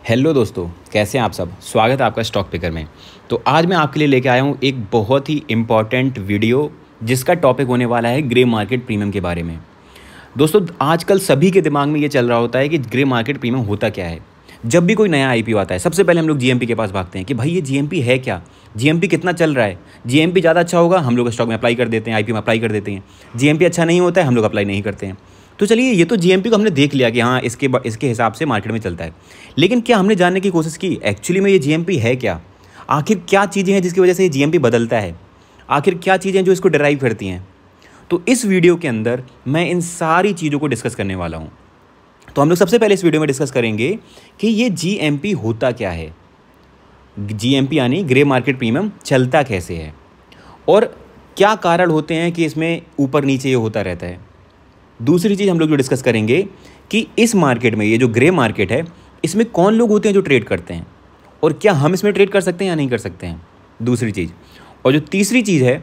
Hello दोस्तों, कैसे हैं आप सब। स्वागत है आपका स्टॉक पिकर में। तो आज मैं आपके लिए लेके आया हूँ एक बहुत ही इम्पॉर्टेंट वीडियो जिसका टॉपिक होने वाला है ग्रे मार्केट प्रीमियम के बारे में। दोस्तों, आजकल सभी के दिमाग में ये चल रहा होता है कि ग्रे मार्केट प्रीमियम होता क्या है। जब भी कोई नया आईपीओ आता है सबसे पहले हम लोग जीएमपी के पास भागते हैं कि भाई ये जीएमपी है क्या, जीएमपी कितना चल रहा है। जीएमपी ज़्यादा अच्छा होगा हम लोग स्टॉक में अप्लाई कर देते हैं, आईपीओ में अप्लाई कर देते हैं। जीएमपी अच्छा नहीं होता है हम लोग अप्लाई नहीं करते हैं। तो चलिए, ये तो जीएमपी को हमने देख लिया कि हाँ इसके हिसाब से मार्केट में चलता है। लेकिन क्या हमने जानने की कोशिश की एक्चुअली में ये जीएमपी है क्या। आखिर क्या चीज़ें हैं जिसकी वजह से ये जीएमपी बदलता है, आखिर क्या चीज़ें हैं जो इसको डिराइव करती हैं। तो इस वीडियो के अंदर मैं इन सारी चीज़ों को डिस्कस करने वाला हूँ। तो हम लोग सबसे पहले इस वीडियो में डिस्कस करेंगे कि ये जीएमपी होता क्या है, जीएमपी यानी ग्रे मार्केट प्रीमियम चलता कैसे है और क्या कारण होते हैं कि इसमें ऊपर नीचे ये होता रहता है। दूसरी चीज़ हम लोग जो डिस्कस करेंगे कि इस मार्केट में ये जो ग्रे मार्केट है इसमें कौन लोग होते हैं जो ट्रेड करते हैं और क्या हम इसमें ट्रेड कर सकते हैं या नहीं कर सकते हैं, दूसरी चीज़। और जो तीसरी चीज़ है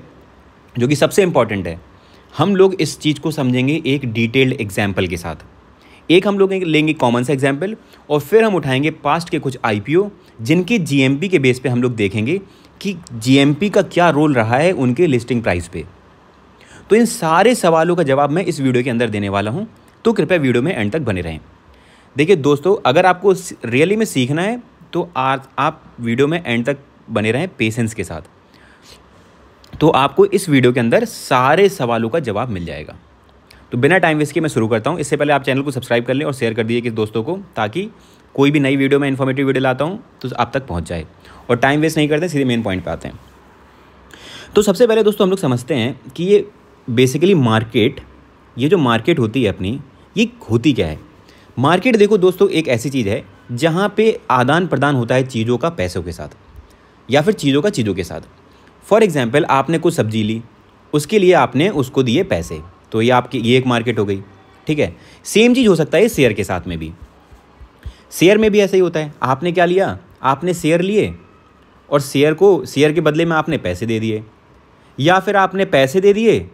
जो कि सबसे इम्पॉर्टेंट है, हम लोग इस चीज़ को समझेंगे एक डिटेल्ड एग्जाम्पल के साथ। एक हम लोग लेंगे कॉमन सा एग्जाम्पल और फिर हम उठाएंगे पास्ट के कुछ आईपीओ जिनके जीएमपी के बेस पे हम लोग देखेंगे कि जीएमपी का क्या रोल रहा है उनके लिस्टिंग प्राइस पे। तो इन सारे सवालों का जवाब मैं इस वीडियो के अंदर देने वाला हूं, तो कृपया वीडियो में एंड तक बने रहें। देखिए दोस्तों, अगर आपको रियली में सीखना है तो आज आप वीडियो में एंड तक बने रहें पेशेंस के साथ, तो आपको इस वीडियो के अंदर सारे सवालों का जवाब मिल जाएगा। तो बिना टाइम वेस्ट किए मैं शुरू करता हूं। इससे पहले आप चैनल को सब्सक्राइब कर लें और शेयर कर दीजिए किसी दोस्तों को, ताकि कोई भी नई वीडियो में इन्फॉर्मेटिव वीडियो लाता हूं तो आप तक पहुंच जाए। और टाइम वेस्ट नहीं करते, सीधे मेन पॉइंट पे आते हैं। तो सबसे पहले दोस्तों हम लोग समझते हैं कि ये बेसिकली मार्केट, ये जो मार्केट होती है अपनी, ये होती क्या है। मार्केट देखो दोस्तों, एक ऐसी चीज़ है जहाँ पे आदान प्रदान होता है चीज़ों का पैसों के साथ या फिर चीज़ों का चीज़ों के साथ। फॉर एग्जांपल, आपने कुछ सब्जी ली, उसके लिए आपने उसको दिए पैसे, तो ये आपकी ये एक मार्केट हो गई। ठीक है, सेम चीज़ हो सकता है शेयर के साथ में भी। शेयर में भी ऐसा ही होता है, आपने क्या लिया, आपने शेयर लिए और शेयर के बदले में आपने पैसे दे दिए, या फिर आपने पैसे दे दिए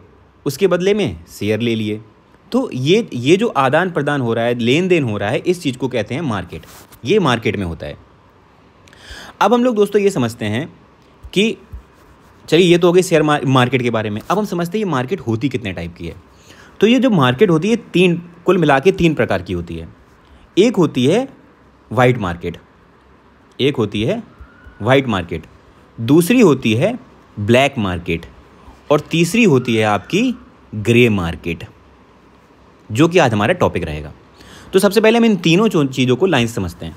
उसके बदले में शेयर ले लिए। तो ये जो आदान प्रदान हो रहा है, लेन देन हो रहा है, इस चीज़ को कहते हैं मार्केट। ये मार्केट में होता है। अब हम लोग दोस्तों ये समझते हैं कि चलिए ये तो हो गई शेयर मार्केट के बारे में। अब हम समझते हैं ये मार्केट होती कितने टाइप की है। तो ये जो मार्केट होती है कुल मिला के तीन प्रकार की होती है। एक होती है वाइट मार्केट, एक होती है वाइट मार्केट, दूसरी होती है ब्लैक मार्केट और तीसरी होती है आपकी ग्रे मार्केट, जो कि आज हमारा टॉपिक रहेगा। तो सबसे पहले हम इन तीनों चीज़ों को लाइन समझते हैं।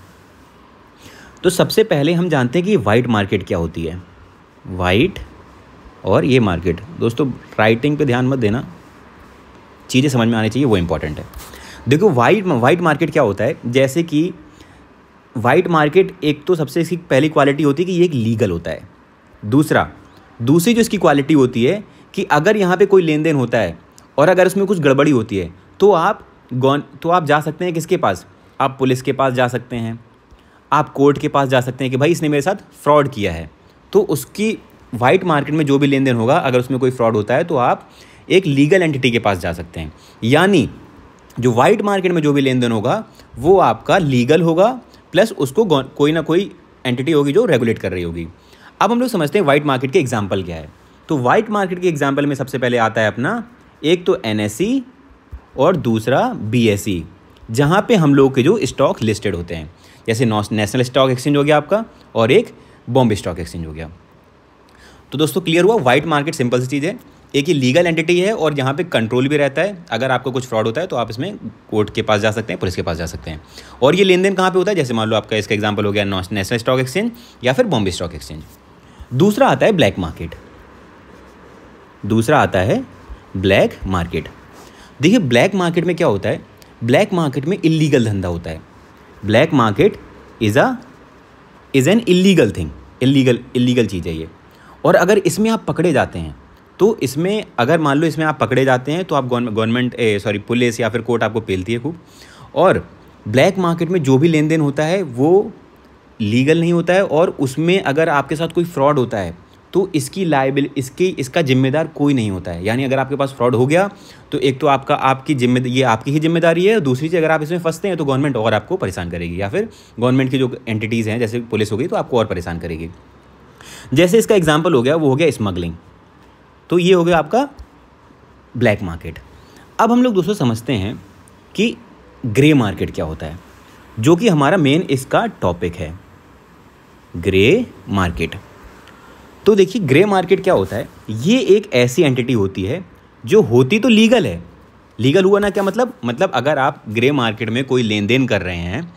तो सबसे पहले हम जानते हैं कि वाइट मार्केट क्या होती है। वाइट और ये मार्केट, दोस्तों राइटिंग पे ध्यान मत देना, चीज़ें समझ में आनी चाहिए, वो इंपॉर्टेंट है। देखो वाइट मार्केट क्या होता है। जैसे कि वाइट मार्केट, एक तो सबसे इसकी पहली क्वालिटी होती है कि ये एक लीगल होता है। दूसरी जो इसकी क्वालिटी होती है कि अगर यहाँ पे कोई लेन देन होता है और अगर उसमें कुछ गड़बड़ी होती है तो आप जा सकते हैं किसके पास, आप पुलिस के पास जा सकते हैं, आप कोर्ट के पास जा सकते हैं कि भाई इसने मेरे साथ फ्रॉड किया है। तो उसकी वाइट मार्केट में जो भी लेन देन होगा, अगर उसमें कोई फ्रॉड होता है तो आप एक लीगल एंटिटी के पास जा सकते हैं। यानी जो वाइट मार्केट में जो भी लेन देन होगा वो आपका लीगल होगा, प्लस उसको कोई ना कोई एंटिटी होगी जो रेगुलेट कर रही होगी। अब हम लोग समझते हैं वाइट मार्केट के एग्जाम्पल क्या है। तो वाइट मार्केट के एग्जाम्पल में सबसे पहले आता है अपना, एक तो एनएसई और दूसरा बीएसई, जहाँ पे हम लोग के जो स्टॉक लिस्टेड होते हैं, जैसे नेशनल स्टॉक एक्सचेंज हो गया आपका और एक बॉम्बे स्टॉक एक्सचेंज हो गया। तो दोस्तों क्लियर हुआ, वाइट मार्केट सिंपल सी चीज़ है, एक ही लीगल एंटिटी है और यहाँ पे कंट्रोल भी रहता है। अगर आपको कुछ फ्रॉड होता है तो आप इसमें कोर्ट के पास जा सकते हैं, पुलिस के पास जा सकते हैं। और ये लेन देन कहाँ पे होता है, जैसे मान लो आपका इसका एग्जांपल हो गया नेशनल स्टॉक एक्सचेंज या फिर बॉम्बे स्टॉक एक्सचेंज। दूसरा आता है ब्लैक मार्केट, देखिए ब्लैक मार्केट में क्या होता है, ब्लैक मार्केट में इलीगल धंधा होता है। Black market is an illegal thing, illegal चीज़ है ये। और अगर इसमें आप पकड़े जाते हैं तो इसमें, अगर मान लो इसमें आप पकड़े जाते हैं तो आप पुलिस या फिर कोर्ट आपको पेलती है खूब। और ब्लैक मार्केट में जो भी लेन देन होता है वो लीगल नहीं होता है, और उसमें अगर आपके साथ कोई फ्रॉड होता है तो इसकी इसका जिम्मेदार कोई नहीं होता है। यानी अगर आपके पास फ्रॉड हो गया तो एक तो आपकी ही जिम्मेदारी है, दूसरी चीज़ अगर आप इसमें फंसते हैं तो गवर्नमेंट और आपको परेशान करेगी, या फिर गवर्नमेंट की जो एंटिटीज़ हैं जैसे पुलिस हो गई तो आपको और परेशान करेगी। जैसे इसका एग्जाम्पल हो गया, वो हो गया स्मगलिंग, तो ये हो गया आपका ब्लैक मार्केट। अब हम लोग दोस्तों समझते हैं कि ग्रे मार्केट क्या होता है, जो कि हमारा मेन इसका टॉपिक है, ग्रे मार्केट। तो देखिए ग्रे मार्केट क्या होता है, ये एक ऐसी एंटिटी होती है जो होती तो लीगल है। लीगल हुआ ना, क्या मतलब अगर आप ग्रे मार्केट में कोई लेन देन कर रहे हैं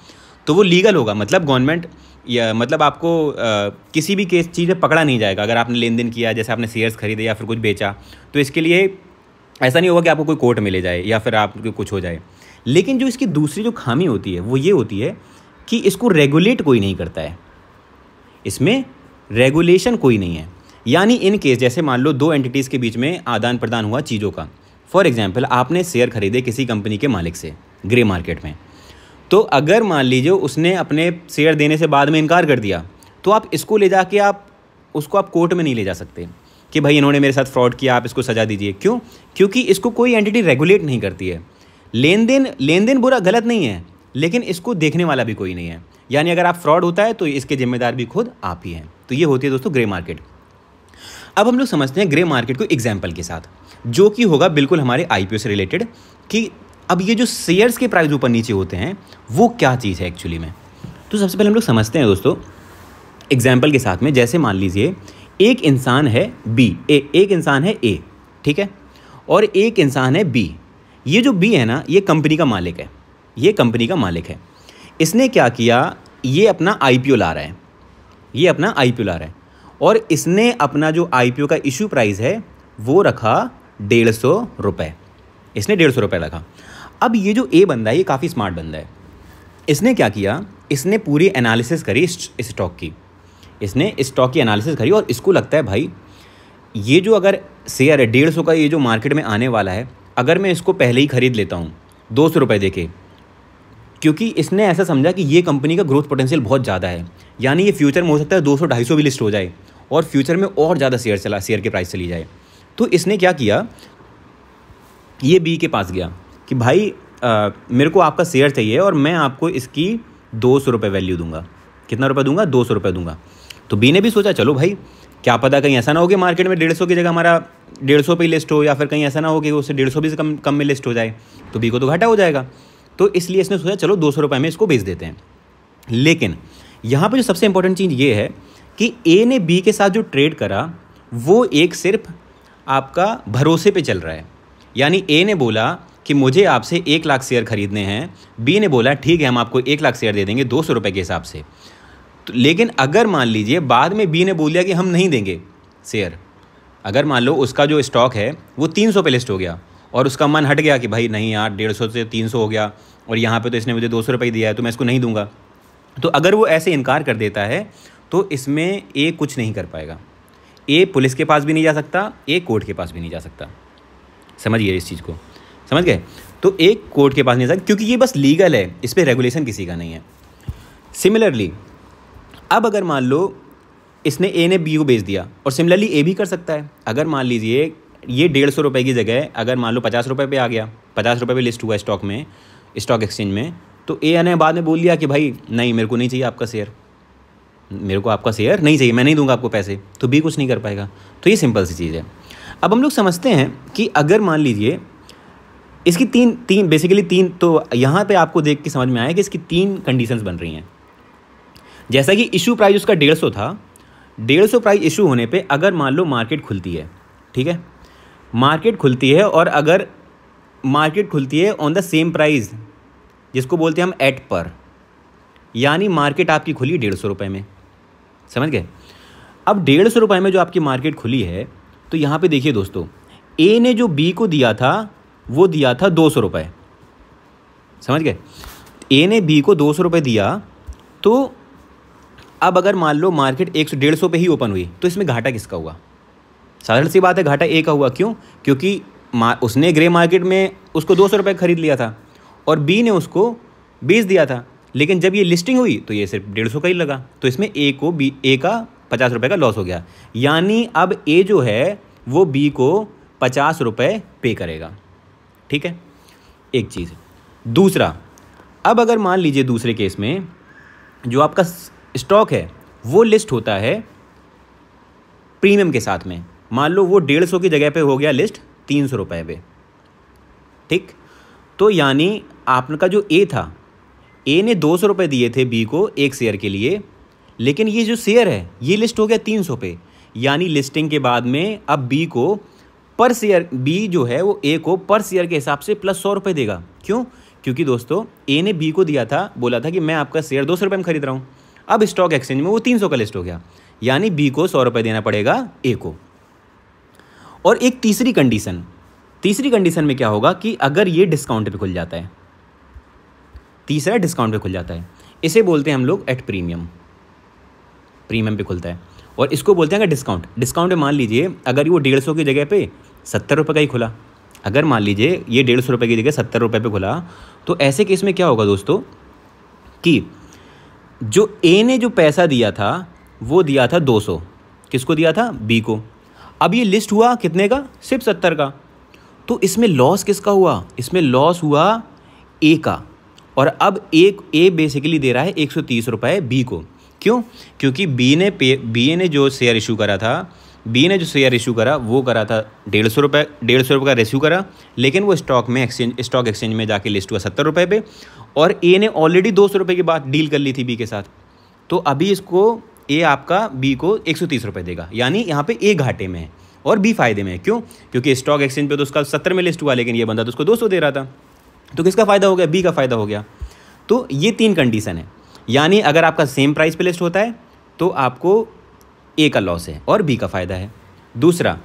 तो वो लीगल होगा, मतलब गवर्नमेंट या मतलब आपको किसी भी केस चीज़ में पकड़ा नहीं जाएगा अगर आपने लेन देन किया, जैसे आपने शेयर्स खरीदे या फिर कुछ बेचा, तो इसके लिए ऐसा नहीं होगा कि आपको कोई कोर्ट में ले जाए या फिर आपको कुछ हो जाए। लेकिन जो इसकी दूसरी जो खामी होती है वो ये होती है कि इसको रेगुलेट कोई नहीं करता है, इसमें रेगुलेशन कोई नहीं है। यानी इन केस जैसे मान लो दो एंटिटीज़ के बीच में आदान प्रदान हुआ चीज़ों का, फॉर एग्जांपल आपने शेयर खरीदे किसी कंपनी के मालिक से ग्रे मार्केट में, तो अगर मान लीजिए उसने अपने शेयर देने से बाद में इनकार कर दिया, तो आप इसको ले जाके आप कोर्ट में नहीं ले जा सकते कि भाई इन्होंने मेरे साथ फ्रॉड किया, आप इसको सज़ा दीजिए। क्यों? क्योंकि इसको कोई एंटिटी रेगुलेट नहीं करती है। लेन देन बुरा गलत नहीं है, लेकिन इसको देखने वाला भी कोई नहीं है। यानी अगर आप फ्रॉड होता है तो इसके जिम्मेदार भी खुद आप ही हैं। तो ये होती है दोस्तों ग्रे मार्केट। अब हम लोग समझते हैं ग्रे मार्केट को एग्जाम्पल के साथ, जो कि होगा बिल्कुल हमारे आईपीओ से रिलेटेड, कि अब ये जो शेयर्स के प्राइस ऊपर नीचे होते हैं वो क्या चीज़ है एक्चुअली में। तो सबसे पहले हम लोग समझते हैं दोस्तों एग्जाम्पल के साथ में। जैसे मान लीजिए एक इंसान है बी, एक इंसान है ए, ठीक है, और एक इंसान है बी। ये जो बी है ना, ये कंपनी का मालिक है, ये कंपनी का मालिक है। इसने क्या किया, ये अपना आईपीओ ला रहा है, ये अपना आईपीओ ला रहा है, और इसने अपना जो आईपीओ का इशू प्राइस है वो रखा 150 रुपये। इसने 150 रुपये रखा। अब ये जो ए बंदा है ये काफ़ी स्मार्ट बंदा है। इसने क्या किया, इसने पूरी एनालिसिस करी स्टॉक की, इसने स्टॉक की एनालिसिस करी, और इसको लगता है भाई ये जो अगर शेयर है 150 का, ये जो मार्केट में आने वाला है, अगर मैं इसको पहले ही ख़रीद लेता हूँ 200 रुपये देके, क्योंकि इसने ऐसा समझा कि ये कंपनी का ग्रोथ पोटेंशियल बहुत ज़्यादा है, यानी ये फ्यूचर में हो सकता है 200-250 भी लिस्ट हो जाए और फ्यूचर में और ज़्यादा शेयर के प्राइस चली जाए। तो इसने क्या किया, ये बी के पास गया कि भाई मेरे को आपका शेयर चाहिए और मैं आपको इसकी 200 रुपये वैल्यू दूंगा। कितना रुपये दूंगा? 200 रुपये दूंगा। तो बी ने भी सोचा चलो भाई क्या पता कहीं ऐसा ना हो कि मार्केट में 150 की जगह हमारा 150 पे ही लिस्ट हो, या फिर कहीं ऐसा ना हो कि उससे 150 भी से कम में लिस्ट हो जाए, तो बी को तो घाटा हो जाएगा। तो इसलिए इसने सोचा चलो 200 रुपये में इसको बेच देते हैं। लेकिन यहाँ पर जो सबसे इंपॉर्टेंट चीज़ ये है कि ए ने बी के साथ जो ट्रेड करा वो एक सिर्फ आपका भरोसे पे चल रहा है। यानी ए ने बोला कि मुझे आपसे 1 लाख शेयर खरीदने हैं, बी ने बोला ठीक है हम आपको 1 लाख शेयर दे देंगे 200 रुपये के हिसाब से। तो लेकिन अगर मान लीजिए बाद में बी ने बोल दिया कि हम नहीं देंगे शेयर, अगर मान लो उसका जो स्टॉक है वो 300 पे लिस्ट हो गया और उसका मन हट गया कि भाई नहीं यार 150 से 300 हो गया और यहाँ पे तो इसने मुझे 200 रुपये दिया है तो मैं इसको नहीं दूंगा, तो अगर वो ऐसे इनकार कर देता है तो इसमें ए कुछ नहीं कर पाएगा। ए पुलिस के पास भी नहीं जा सकता, ए कोर्ट के पास भी नहीं जा सकता। समझिए इस चीज़ को, समझ गए? तो एक कोर्ट के पास नहीं जा सकता क्योंकि ये बस लीगल है, इस पर रेगुलेशन किसी का नहीं है। सिमिलरली अब अगर मान लो इसने ए ने बी को बेच दिया, और सिमिलरली ए भी कर सकता है। अगर मान लीजिए ये 150 रुपये की जगह अगर मान लो 50 रुपये पे आ गया, 50 रुपये पे लिस्ट हुआ स्टॉक में, स्टॉक एक्सचेंज में, तो ए ने बाद में बोल दिया कि भाई नहीं मेरे को नहीं चाहिए आपका शेयर, मेरे को आपका शेयर नहीं चाहिए, मैं नहीं दूंगा आपको पैसे, तो बी कुछ नहीं कर पाएगा। तो ये सिंपल सी चीज़ है। अब हम लोग समझते हैं कि अगर मान लीजिए इसकी तीन बेसिकली तीन, तो यहाँ पे आपको देख के समझ में आया कि इसकी 3 कंडीशंस बन रही हैं। जैसा कि इशू प्राइस उसका 150 था, 150 प्राइस इशू होने पे अगर मान लो मार्केट खुलती है, ठीक है, मार्केट खुलती है, और अगर मार्केट खुलती है ऑन द सेम प्राइस जिसको बोलते हैं हम एट पर, यानी मार्केट आपकी खुली 150 रुपये में, समझ गए? अब 150 रुपये में जो आपकी मार्केट खुली है, तो यहाँ पे देखिए दोस्तों, ए ने जो बी को दिया था वो दिया था 200 रुपये, समझ गए? ए ने बी को 200 रुपये दिया, तो अब अगर मान लो मार्केट 150 पे ही ओपन हुई तो इसमें घाटा किसका हुआ? साधारण सी बात है, घाटा ए का हुआ। क्यों? क्योंकि उसने ग्रे मार्केट में उसको 200 रुपये खरीद लिया था और बी ने उसको बेच दिया था, लेकिन जब ये लिस्टिंग हुई तो ये सिर्फ 150 का ही लगा, तो इसमें ए का ₹50 का लॉस हो गया, यानी अब ए जो है वो बी को ₹50 पे करेगा। ठीक है, एक चीज़। दूसरा, अब अगर मान लीजिए दूसरे केस में जो आपका स्टॉक है वो लिस्ट होता है प्रीमियम के साथ में, मान लो वो 150 की जगह पे हो गया लिस्ट ₹300 पे। ठीक, तो यानी आपका जो ए था, ए ने ₹200 दिए थे बी को एक शेयर के लिए, लेकिन ये जो शेयर है ये लिस्ट हो गया 300 पे, यानी लिस्टिंग के बाद में अब बी को पर शेयर, बी जो है वो ए को पर शेयर के हिसाब से प्लस ₹100 देगा। क्यों? क्योंकि दोस्तों ए ने बी को दिया था, बोला था कि मैं आपका शेयर ₹200 में खरीद रहा हूँ, अब स्टॉक एक्सचेंज में वो 300 का लिस्ट हो गया, यानी बी को ₹100 देना पड़ेगा ए को। और एक तीसरी कंडीशन में क्या होगा कि अगर ये डिस्काउंट पे खुल जाता है, तीसरा डिस्काउंट पे खुल जाता है, इसे बोलते हैं हम लोग एट प्रीमियम पे खुलता है, और इसको बोलते हैं डिस्काउंट में मान लीजिए अगर वो 150 की जगह पे ₹70 का ही खुला, अगर मान लीजिए ये ₹150 की जगह ₹70 पे खुला, तो ऐसे केस में क्या होगा दोस्तों कि जो ए ने जो पैसा दिया था वो दिया था 200, किसको दिया था? बी को। अब ये लिस्ट हुआ कितने का? सिर्फ 70 का। तो इसमें लॉस किसका हुआ? इसमें लॉस हुआ ए का, और अब ए बेसिकली दे रहा है ₹130 बी को। क्यों? क्योंकि बी ने जो शेयर इशू करा था, वो करा था ₹150 का रेस्यू करा, लेकिन वो स्टॉक एक्सचेंज में जाके लिस्ट हुआ ₹70 पे, और ए ने ऑलरेडी ₹200 की बात डील कर ली थी बी के साथ, तो अभी इसको ए आपका बी को ₹130 देगा, यानी यहाँ पे ए घाटे में है और बी फायदे में है। क्यों? क्योंकि स्टॉक एक्सचेंज पे तो उसका 70 में लिस्ट हुआ, लेकिन ये बंदा तो उसको 200 दे रहा था, तो किसका फ़ायदा हो गया? बी का फ़ायदा हो गया। तो ये 3 कंडीशन है, यानी अगर आपका सेम प्राइस पे लिस्ट होता है तो आपको ए का लॉस है और बी का फ़ायदा है। दूसरा,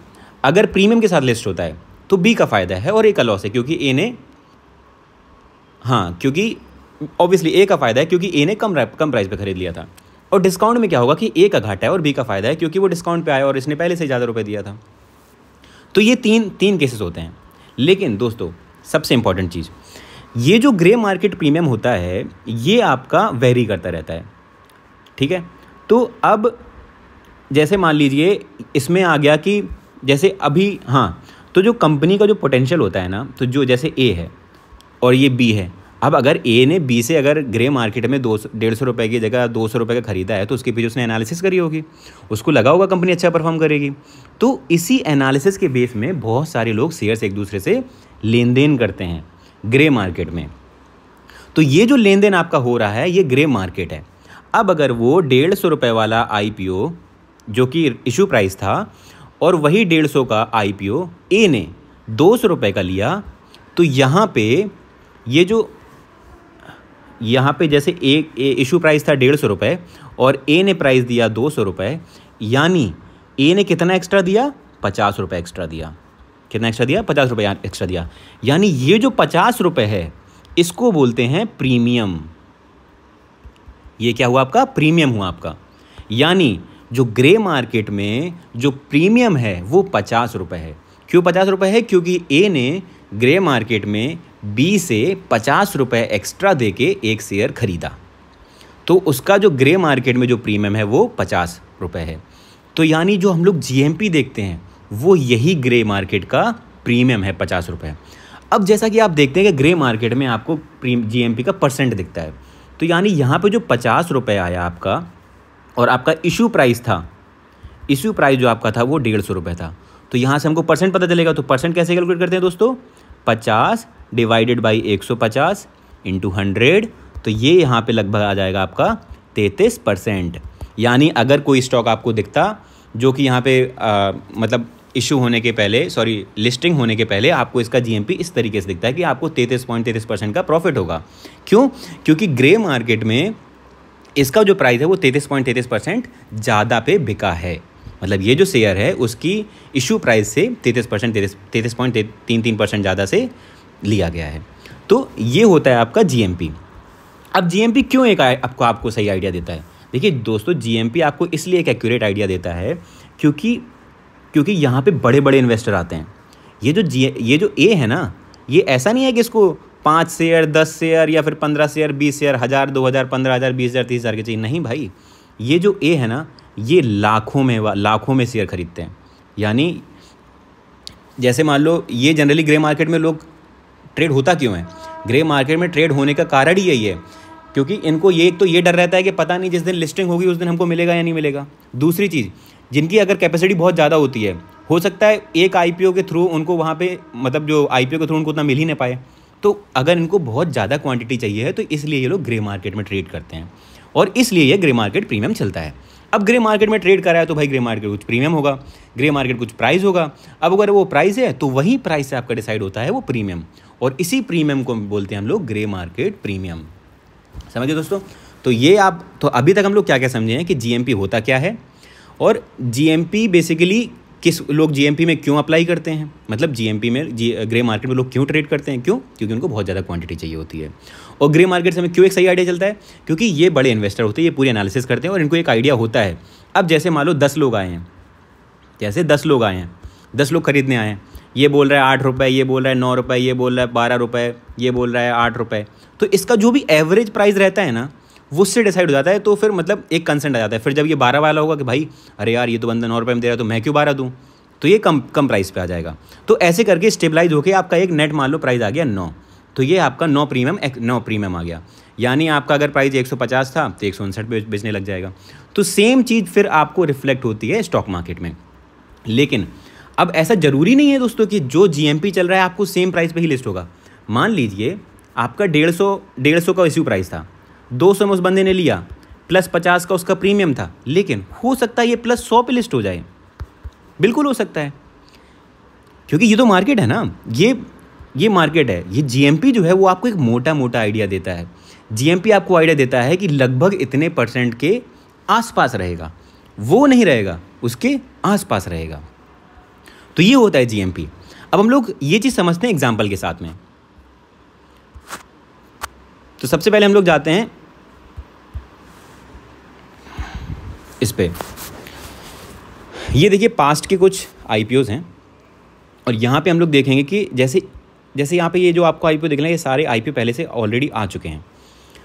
अगर प्रीमियम के साथ लिस्ट होता है तो बी का फ़ायदा है और ए का लॉस है, क्योंकि ए ने क्योंकि ऑब्वियसली ए का फ़ायदा है क्योंकि ए ने कम प्राइस पे खरीद लिया था। और डिस्काउंट में क्या होगा कि ए का घाटा है और बी का फ़ायदा है, क्योंकि वो डिस्काउंट पे आया और इसने पहले से ज़्यादा रुपए दिया था। तो ये तीन केसेस होते हैं। लेकिन दोस्तों सबसे इंपॉर्टेंट चीज़, ये जो ग्रे मार्केट प्रीमियम होता है ये आपका वेरी करता रहता है। ठीक है, तो अब जैसे मान लीजिए इसमें आ गया कि जैसे अभी तो जो कंपनी का जो पोटेंशियल होता है ना, तो जो जैसे ए है और ये बी है, अब अगर ए ने बी से अगर ग्रे मार्केट में ₹150 की जगह ₹200 का ख़रीदा है, तो उसके पीछे उसने एनालिसिस करी होगी, उसको लगा होगा कंपनी अच्छा परफॉर्म करेगी। तो इसी एनालिसिस के बेस में बहुत सारे लोग शेयर्स एक दूसरे से लेन देन करते हैं ग्रे मार्केट में। तो ये जो लेन देन आपका हो रहा है ये ग्रे मार्केट है। अब अगर वो ₹150 वाला IPO जो कि इशू प्राइस था और वही 150 का IPO ए ने ₹200 का लिया, तो यहाँ पे जैसे इशू प्राइस था ₹150 और ए ने प्राइस दिया ₹200, यानी ए ने कितना एक्स्ट्रा दिया? ₹50 एक्स्ट्रा दिया। कितना एक्स्ट्रा दिया? ₹50 एक्स्ट्रा दिया। यानी ये जो ₹50 है इसको बोलते हैं प्रीमियम। ये क्या हुआ आपका? प्रीमियम हुआ आपका। यानी जो ग्रे मार्केट में जो प्रीमियम है वो ₹50 है। क्यों ₹50 है? क्योंकि ए ने ग्रे मार्केट में बी से ₹50 एक्स्ट्रा देके एक शेयर खरीदा, तो उसका जो ग्रे मार्केट में जो प्रीमियम है वो ₹50 है। तो यानी जो हम लोग GMP देखते हैं वो यही ग्रे मार्केट का प्रीमियम है, ₹50। अब जैसा कि आप देखते हैं कि ग्रे मार्केट में आपको GMP का परसेंट दिखता है, तो यानी यहाँ पे जो ₹50 आया आपका और आपका इशू प्राइस जो आपका था वो ₹150 था, तो यहाँ से हमको परसेंट पता चलेगा। तो परसेंट कैसे कैलकुलेट करते हैं दोस्तों? 50 डिवाइडेड बाई 150 इंटू 100, तो ये यहाँ पे लगभग आ जाएगा आपका 33%। यानी अगर कोई स्टॉक आपको दिखता जो कि यहाँ पे मतलब इशू होने के पहले लिस्टिंग होने के पहले आपको इसका GMP इस तरीके से दिखता है कि आपको 33.33% का प्रॉफिट होगा। क्यों? क्योंकि ग्रे मार्केट में इसका जो प्राइस है वो 33.33% ज़्यादा पे बिका है। मतलब ये जो शेयर है उसकी इशू प्राइस से 33.33% ज़्यादा से लिया गया है। तो ये होता है आपका GMP। अब GMP क्यों एक आपको सही आइडिया देता है? देखिए दोस्तों, GMP आपको इसलिए एक एक्यूरेट आइडिया देता है क्योंकि यहाँ पे बड़े बड़े इन्वेस्टर आते हैं। ये जो ए है ना, ये ऐसा नहीं है कि इसको 5 शेयर 10 शेयर या फिर 15 शेयर 20 शेयर 1000 2000 15,000 20,000 30,000 के चाहिए। नहीं भाई, ये जो ए है ना, ये लाखों में शेयर खरीदते हैं। यानी जैसे मान लो ये जनरली ग्रे मार्केट में लोग ट्रेड होता क्यों है, ग्रे मार्केट में ट्रेड होने का कारण ही यही है क्योंकि इनको ये डर रहता है कि पता नहीं जिस दिन लिस्टिंग होगी उस दिन हमको मिलेगा या नहीं मिलेगा। दूसरी चीज़, जिनकी अगर कैपेसिटी बहुत ज़्यादा होती है, हो सकता है एक आईपीओ के थ्रू उनको वहाँ पे मतलब जो आईपीओ के थ्रू उनको उतना मिल ही नहीं पाए, तो अगर इनको बहुत ज़्यादा क्वांटिटी चाहिए है तो इसलिए ये लोग ग्रे मार्केट में ट्रेड करते हैं और इसलिए ये ग्रे मार्केट प्रीमियम चलता है। अब ग्रे मार्केट में ट्रेड कर रहा है तो भाई ग्रे मार्केट कुछ प्रीमियम होगा, ग्रे मार्केट कुछ प्राइस होगा। अब अगर वो प्राइस है तो वही प्राइस से आपका डिसाइड होता है वो प्रीमियम, और इसी प्रीमियम को बोलते हैं हम लोग ग्रे मार्केट प्रीमियम। समझिए दोस्तों। तो ये आप तो अभी तक हम लोग क्या क्या समझे हैं कि जीएमपी होता क्या है और जीएमपी बेसिकली किस लोग जीएमपी में क्यों अप्लाई करते हैं, मतलब जीएमपी में ग्रे मार्केट में लोग क्यों ट्रेड करते हैं, क्यों? क्योंकि उनको बहुत ज़्यादा क्वांटिटी चाहिए होती है। और ग्रे मार्केट से हमें क्यों एक सही आइडिया चलता है, क्योंकि ये बड़े इन्वेस्टर होते हैं, ये पूरी एनालिसिस करते हैं और इनको एक आइडिया होता है। अब जैसे मान लो 10 लोग आए हैं, जैसे 10 लोग आए हैं, 10 लोग खरीदने आए हैं, ये बोल रहा है 8 रुपये, ये बोल रहा है 9 रुपये, ये बोल रहा है 12 रुपये, ये बोल रहा है 8 रुपये, तो इसका जो भी एवरेज प्राइस रहता है ना वो उससे डिसाइड हो जाता है। तो फिर मतलब एक कंसेंट आ जाता है। फिर जब ये 12 वाला होगा कि भाई अरे यार ये तो बंदा 9 रुपये में दे रहा है तो मैं क्यों 12 दूँ, तो ये कम प्राइस पे आ जाएगा। तो ऐसे करके स्टेबलाइज होकर आपका एक नेट मान लो प्राइस आ गया 9, तो ये आपका 9 प्रीमियम आ गया। यानी आपका अगर प्राइस 150 था तो 159 पे बेचने लग जाएगा। तो सेम चीज़ फिर आपको रिफ्लेक्ट होती है स्टॉक मार्केट में। लेकिन अब ऐसा ज़रूरी नहीं है दोस्तों कि जो जीएमपी चल रहा है आपको सेम प्राइस पे ही लिस्ट होगा। मान लीजिए आपका 150 का इश्यू प्राइस था, 200 में उस बंदे ने लिया, प्लस 50 का उसका प्रीमियम था, लेकिन हो सकता है ये प्लस 100 पे लिस्ट हो जाए, बिल्कुल हो सकता है, क्योंकि ये तो मार्केट है ना, ये मार्केट है। ये जीएमपी जो है वो आपको एक मोटा आइडिया देता है। जीएमपी आपको आइडिया देता है कि लगभग इतने % के आसपास रहेगा, वो नहीं रहेगा, उसके आसपास रहेगा। तो ये होता है जीएमपी। अब हम लोग ये चीज़ समझते हैं एग्जाम्पल के साथ में। तो सबसे पहले हम लोग जाते हैं इस पे। ये देखिए पास्ट के कुछ आईपीओज हैं और यहाँ पे हम लोग देखेंगे कि जैसे यहाँ पे ये जो आपको आईपीओ दिख रहे हैं ये सारे आईपीओ पहले से ऑलरेडी आ चुके हैं।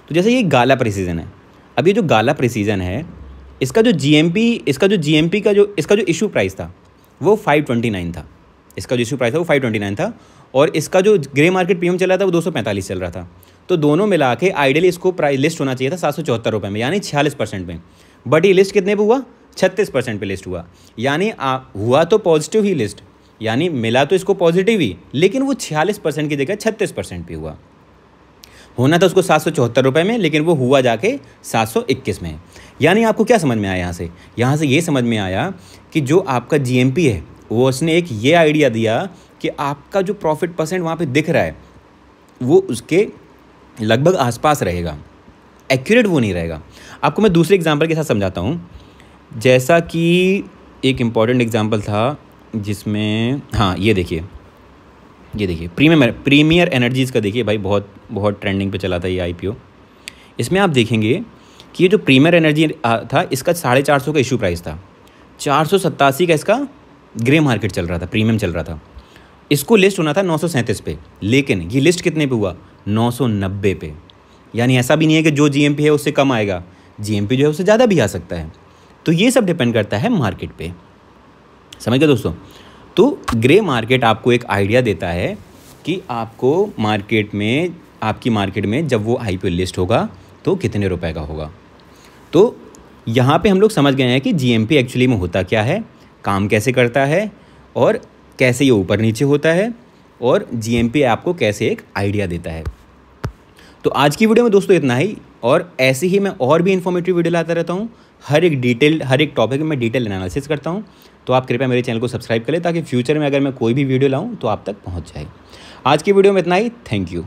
तो जैसे ये गाला प्रिसीजन है, अब ये जो गाला प्रिसीजन है इसका जो जीएमपी का जो इशू प्राइस था वो 529 था। इसका जो इशू प्राइस था वो 529 था और इसका जो ग्रे मार्केट प्रीमियम चल रहा था वो 245 चल रहा था। तो दोनों मिला के आइडियली इसको प्राइस लिस्ट होना चाहिए था 774 रुपये में, यानी 46% में। बट ये लिस्ट कितने पे हुआ? 36% पे लिस्ट हुआ। यानी हुआ तो पॉजिटिव ही लिस्ट, यानी मिला तो इसको पॉजिटिव ही, लेकिन वो 46% की जगह 36% पे हुआ। होना था उसको 774 रुपये में, लेकिन वो हुआ जाके 721 में। यानी आपको क्या समझ में आया यहाँ से ये समझ में आया कि जो आपका जीएमपी है वो उसने एक ये आइडिया दिया कि आपका जो प्रॉफिट % वहाँ पे दिख रहा है वो उसके लगभग आसपास रहेगा, एक्यूरेट वो नहीं रहेगा। आपको मैं दूसरे एग्जांपल के साथ समझाता हूँ। जैसा कि एक इम्पॉर्टेंट एग्जांपल था जिसमें, हाँ ये देखिए प्रीमियर एनर्जीज़ का देखिए भाई, बहुत ट्रेंडिंग पे चला था ये आईपीओ। इसमें आप देखेंगे कि ये जो प्रीमियर एनर्जी था इसका 450 का इशू प्राइस था, 487 का इसका ग्रे मार्केट चल रहा था, प्रीमियम चल रहा था। इसको लिस्ट होना था 937 पे, लेकिन ये लिस्ट कितने पे हुआ? 990 पे। यानी ऐसा भी नहीं है कि जो जीएमपी है उससे कम आएगा, जीएमपी जो है उससे ज़्यादा भी आ सकता है। तो ये सब डिपेंड करता है मार्केट पे, समझ गए दोस्तों। तो ग्रे मार्केट आपको एक आइडिया देता है कि आपको आपकी मार्केट में जब वो आईपीओ लिस्ट होगा तो कितने रुपए का होगा। तो यहाँ पे हम लोग समझ गए हैं कि जीएमपी एक्चुअली में होता क्या है, काम कैसे करता है और कैसे ये ऊपर नीचे होता है, और जीएमपी आपको कैसे एक आइडिया देता है। तो आज की वीडियो में दोस्तों इतना ही, और ऐसे ही मैं और भी इन्फॉर्मेटिव वीडियो लाता रहता हूँ। हर एक टॉपिक में मैं डिटेल एनालिसिस करता हूँ। तो आप कृपया मेरे चैनल को सब्सक्राइब करें ताकि फ्यूचर में अगर मैं कोई भी वीडियो लाऊँ तो आप तक पहुँच जाए। आज की वीडियो में इतना ही, थैंक यू।